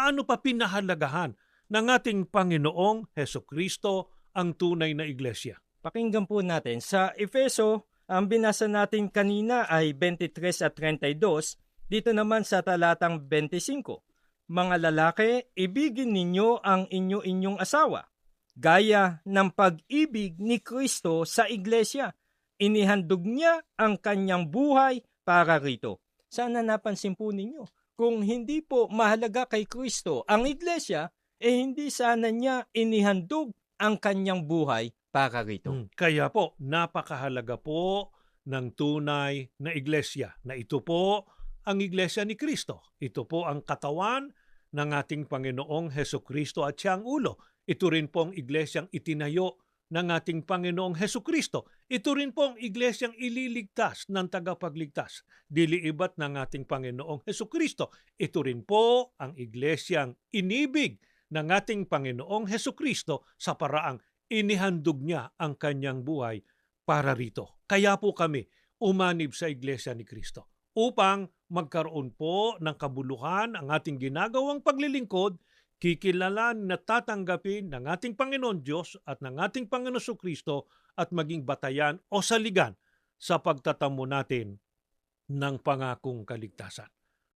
paano pa pinahalagahan ng ating Panginoong Hesukristo ang tunay na iglesia? Pakinggan po natin sa Efeso, ang binasa natin kanina ay 23 at 32, dito naman sa talatang 25. Mga lalaki, ibigin ninyo ang inyong asawa, gaya ng pag-ibig ni Kristo sa iglesia. Inihandog niya ang kanyang buhay para rito. Sana napansin po ninyo, kung hindi po mahalaga kay Kristo ang iglesia, hindi sana niya inihandog ang kanyang buhay para rito. Kaya po, napakahalaga po ng tunay na iglesia na ito po ang iglesia ni Kristo. Ito po ang katawan ng ating Panginoong Hesukristo at siya ang ulo. Ito rin po ang iglesyang itinayo ng ating Panginoong Hesukristo. Ito rin po ang iglesyang ililigtas ng tagapagligtas. Dili iba't ng ating Panginoong Hesukristo. Ito rin po ang iglesyang inibig ng ating Panginoong Hesukristo sa paraang inihandog niya ang kanyang buhay para rito. Kaya po kami umanib sa iglesia ni Kristo upang magkaroon po ng kabuluhan ang ating ginagawang paglilingkod, kikilalan na tatanggapin ng ating Panginoon Diyos at ng ating Panginoon Jesucristo at maging batayan o saligan sa pagtatamo natin ng pangakong kaligtasan.